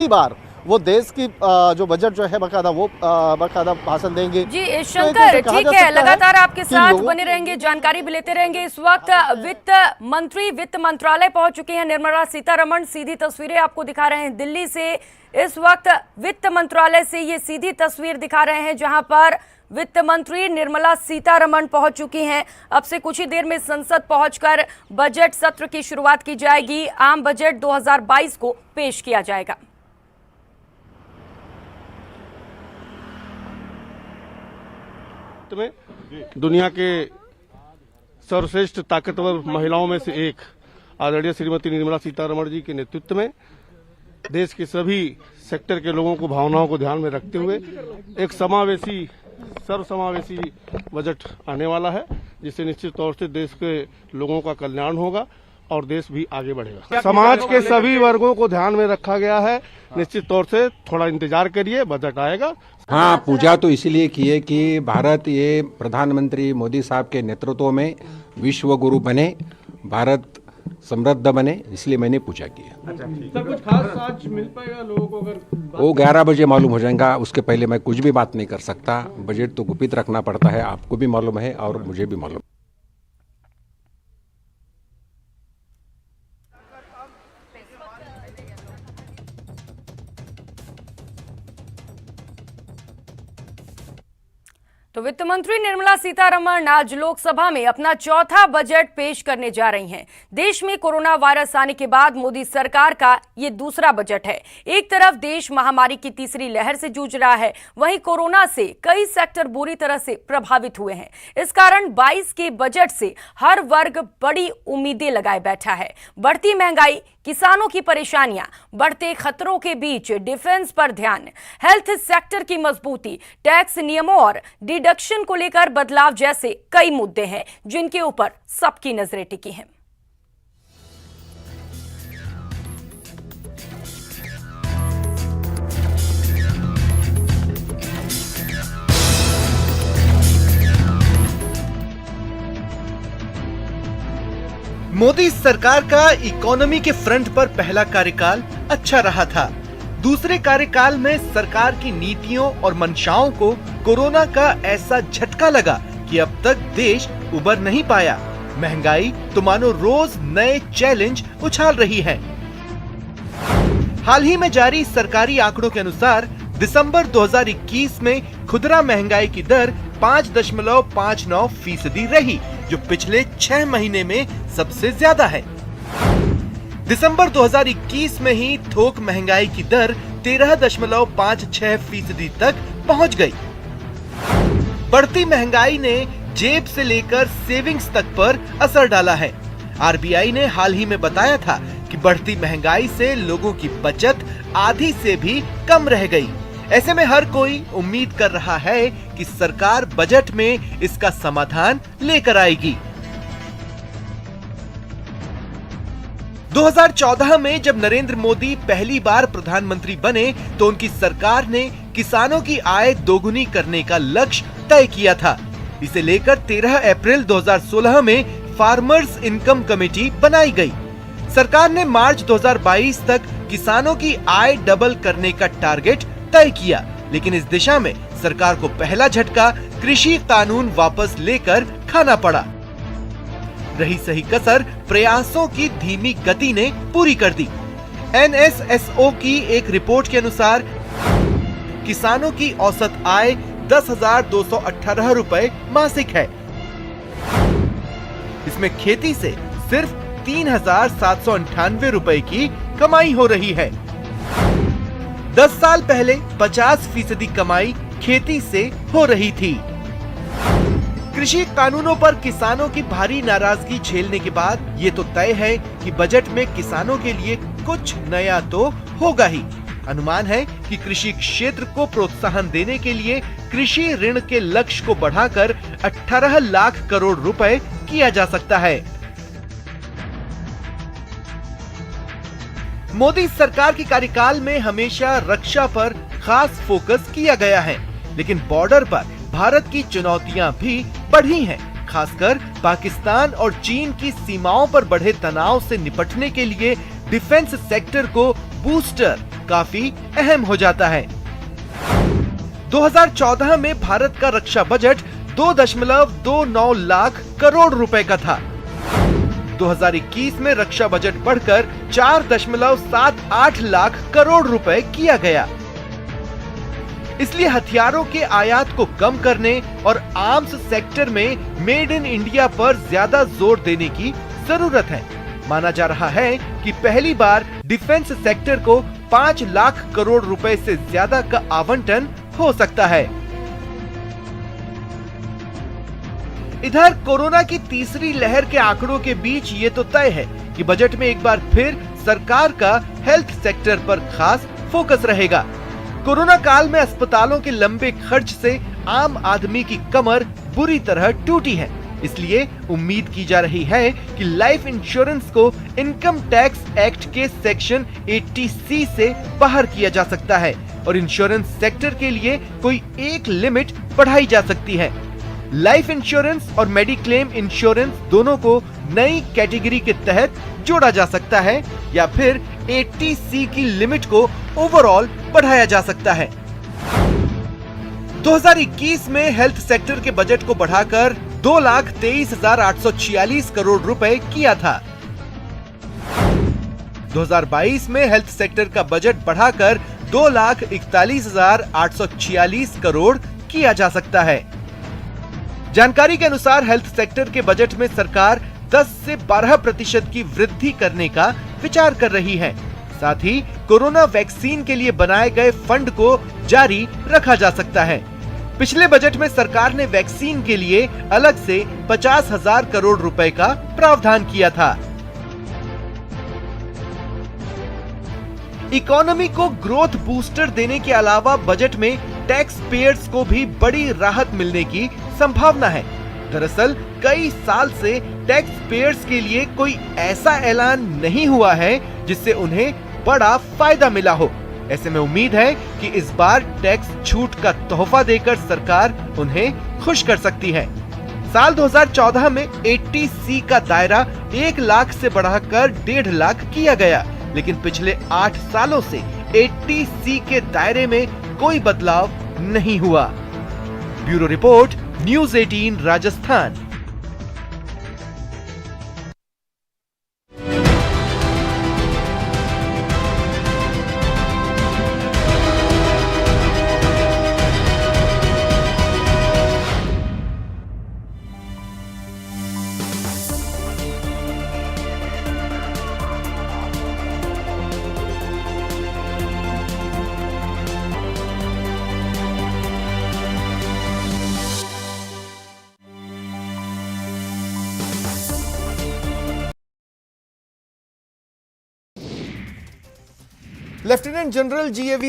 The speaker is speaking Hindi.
बार वो देश की जो बजट जो है बकायदा भाषण देंगे। जी शंकर, ठीक है, लगातार आपके साथ बने रहेंगे, जानकारी भी लेते रहेंगे। इस वक्त वित्त मंत्रालय पहुंच चुकी हैं निर्मला सीतारमण। सीधी तस्वीरें आपको दिखा रहे हैं दिल्ली से। इस वक्त वित्त मंत्रालय से ये सीधी तस्वीर दिखा रहे हैं जहां पर वित्त मंत्री निर्मला सीतारमण पहुंच चुकी हैं। अब से कुछ ही देर में संसद पहुंचकर बजट सत्र की शुरुआत की जाएगी। आम बजट 2022 को पेश किया जाएगा। में दुनिया के सर्वश्रेष्ठ ताकतवर महिलाओं में से एक आदरणीय श्रीमती निर्मला सीतारमण जी के नेतृत्व में देश के सभी सेक्टर के लोगों को भावनाओं को ध्यान में रखते हुए एक सर्वसमावेशी बजट आने वाला है, जिससे निश्चित तौर से देश के लोगों का कल्याण होगा और देश भी आगे बढ़ेगा। समाज के सभी वर्गों को ध्यान में रखा गया है। निश्चित तौर से थोड़ा इंतजार करिए, बजट आएगा। हाँ, पूजा तो इसीलिए की है कि भारत ये प्रधानमंत्री मोदी साहब के नेतृत्व में विश्व गुरु बने, भारत समृद्ध बने, इसलिए मैंने पूजा की है। सर, कुछ खास आज मिल पाएगा लोगों को? अगर वो 11 बजे मालूम हो जाएगा, उसके पहले मैं कुछ भी बात नहीं कर सकता। बजट तो गुपित रखना पड़ता है, आपको भी मालूम है और मुझे भी मालूम। तो वित्त मंत्री निर्मला सीतारमण आज लोकसभा में अपना चौथा बजट पेश करने जा रही हैं। देश में कोरोना वायरस आने के बाद मोदी सरकार का ये दूसरा बजट है। एक तरफ देश महामारी की तीसरी लहर से जूझ रहा है, वहीं कोरोना से कई सेक्टर बुरी तरह से प्रभावित हुए हैं। इस कारण 22 के बजट से हर वर्ग बड़ी उम्मीदें लगाए बैठा है। बढ़ती महंगाई, किसानों की परेशानियां, बढ़ते खतरों के बीच डिफेंस पर ध्यान, हेल्थ सेक्टर की मजबूती, टैक्स नियमों और डिडक्शन को लेकर बदलाव जैसे कई मुद्दे हैं जिनके ऊपर सबकी नजरें टिकी हैं। मोदी सरकार का इकोनॉमी के फ्रंट पर पहला कार्यकाल अच्छा रहा था। दूसरे कार्यकाल में सरकार की नीतियों और मंशाओं को कोरोना का ऐसा झटका लगा कि अब तक देश उबर नहीं पाया। महंगाई तो मानो रोज नए चैलेंज उछाल रही है। हाल ही में जारी सरकारी आंकड़ों के अनुसार दिसंबर 2021 में खुदरा महंगाई की दर 5.59% रही, जो पिछले 6 महीने में सबसे ज्यादा है। दिसंबर 2021 में ही थोक महंगाई की दर 13.56% तक पहुंच गई। बढ़ती महंगाई ने जेब से लेकर सेविंग्स तक पर असर डाला है। आरबीआई ने हाल ही में बताया था कि बढ़ती महंगाई से लोगों की बचत आधी से भी कम रह गई। ऐसे में हर कोई उम्मीद कर रहा है कि सरकार बजट में इसका समाधान लेकर आएगी। 2014 में जब नरेंद्र मोदी पहली बार प्रधानमंत्री बने तो उनकी सरकार ने किसानों की आय दोगुनी करने का लक्ष्य तय किया था। इसे लेकर 13 अप्रैल 2016 में फार्मर्स इनकम कमेटी बनाई गई। सरकार ने मार्च 2022 तक किसानों की आय डबल करने का टारगेट तय किया, लेकिन इस दिशा में सरकार को पहला झटका कृषि कानून वापस लेकर खाना पड़ा। रही सही कसर प्रयासों की धीमी गति ने पूरी कर दी। NSSO की एक रिपोर्ट के अनुसार किसानों की औसत आय 10,218 रुपए मासिक है। इसमें खेती से सिर्फ 3,798 रुपए की कमाई हो रही है। 10 साल पहले 50% कमाई खेती से हो रही थी। कृषि कानूनों पर किसानों की भारी नाराजगी झेलने के बाद ये तो तय है कि बजट में किसानों के लिए कुछ नया तो होगा ही। अनुमान है कि कृषि क्षेत्र को प्रोत्साहन देने के लिए कृषि ऋण के लक्ष्य को बढ़ाकर 18 लाख करोड़ रुपए किया जा सकता है। मोदी सरकार के कार्यकाल में हमेशा रक्षा पर खास फोकस किया गया है, लेकिन बॉर्डर पर भारत की चुनौतियां भी बढ़ी हैं। खासकर पाकिस्तान और चीन की सीमाओं पर बढ़े तनाव से निपटने के लिए डिफेंस सेक्टर को बूस्टर काफी अहम हो जाता है। 2014 में भारत का रक्षा बजट 2.29 लाख करोड़ रुपए का था। 2021 में रक्षा बजट बढ़कर 4.78 लाख करोड़ रुपए किया गया। इसलिए हथियारों के आयात को कम करने और आर्म्स सेक्टर में मेड इन इंडिया पर ज्यादा जोर देने की जरूरत है। माना जा रहा है कि पहली बार डिफेंस सेक्टर को 5 लाख करोड़ रुपए से ज्यादा का आवंटन हो सकता है। इधर कोरोना की तीसरी लहर के आंकड़ों के बीच ये तो तय है कि बजट में एक बार फिर सरकार का हेल्थ सेक्टर पर खास फोकस रहेगा। कोरोना काल में अस्पतालों के लंबे खर्च से आम आदमी की कमर बुरी तरह टूटी है। इसलिए उम्मीद की जा रही है कि लाइफ इंश्योरेंस को इनकम टैक्स एक्ट के सेक्शन 80C से बाहर किया जा सकता है और इंश्योरेंस सेक्टर के लिए कोई एक लिमिट बढ़ाई जा सकती है। लाइफ इंश्योरेंस और मेडिक्लेम इंश्योरेंस दोनों को नई कैटेगरी के तहत जोड़ा जा सकता है या फिर 80C की लिमिट को ओवरऑल बढ़ाया जा सकता है। 2021 में हेल्थ सेक्टर के बजट को बढ़ाकर 2,23,846 करोड़ रुपए किया था। 2022 में हेल्थ सेक्टर का बजट बढ़ाकर 2,41,846 करोड़ किया जा सकता है। जानकारी के अनुसार हेल्थ सेक्टर के बजट में सरकार 10 से 12% की वृद्धि करने का विचार कर रही है। साथ ही कोरोना वैक्सीन के लिए बनाए गए फंड को जारी रखा जा सकता है। पिछले बजट में सरकार ने वैक्सीन के लिए अलग से 50,000 करोड़ रुपए का प्रावधान किया था। इकोनॉमी को ग्रोथ बूस्टर देने के अलावा बजट में टैक्स पेयर्स को भी बड़ी राहत मिलने की संभावना है। दरअसल कई साल से टैक्स पेयर्स के लिए कोई ऐसा ऐलान नहीं हुआ है जिससे उन्हें बड़ा फायदा मिला हो। ऐसे में उम्मीद है कि इस बार टैक्स छूट का तोहफा देकर सरकार उन्हें खुश कर सकती है। साल 2014 में 80C का दायरा 1 लाख से बढ़ाकर 1.5 लाख किया गया, लेकिन पिछले 8 सालों से 80C के दायरे में कोई बदलाव नहीं हुआ। Bureau report, news 18 Rajasthan. Lieutenant general GAV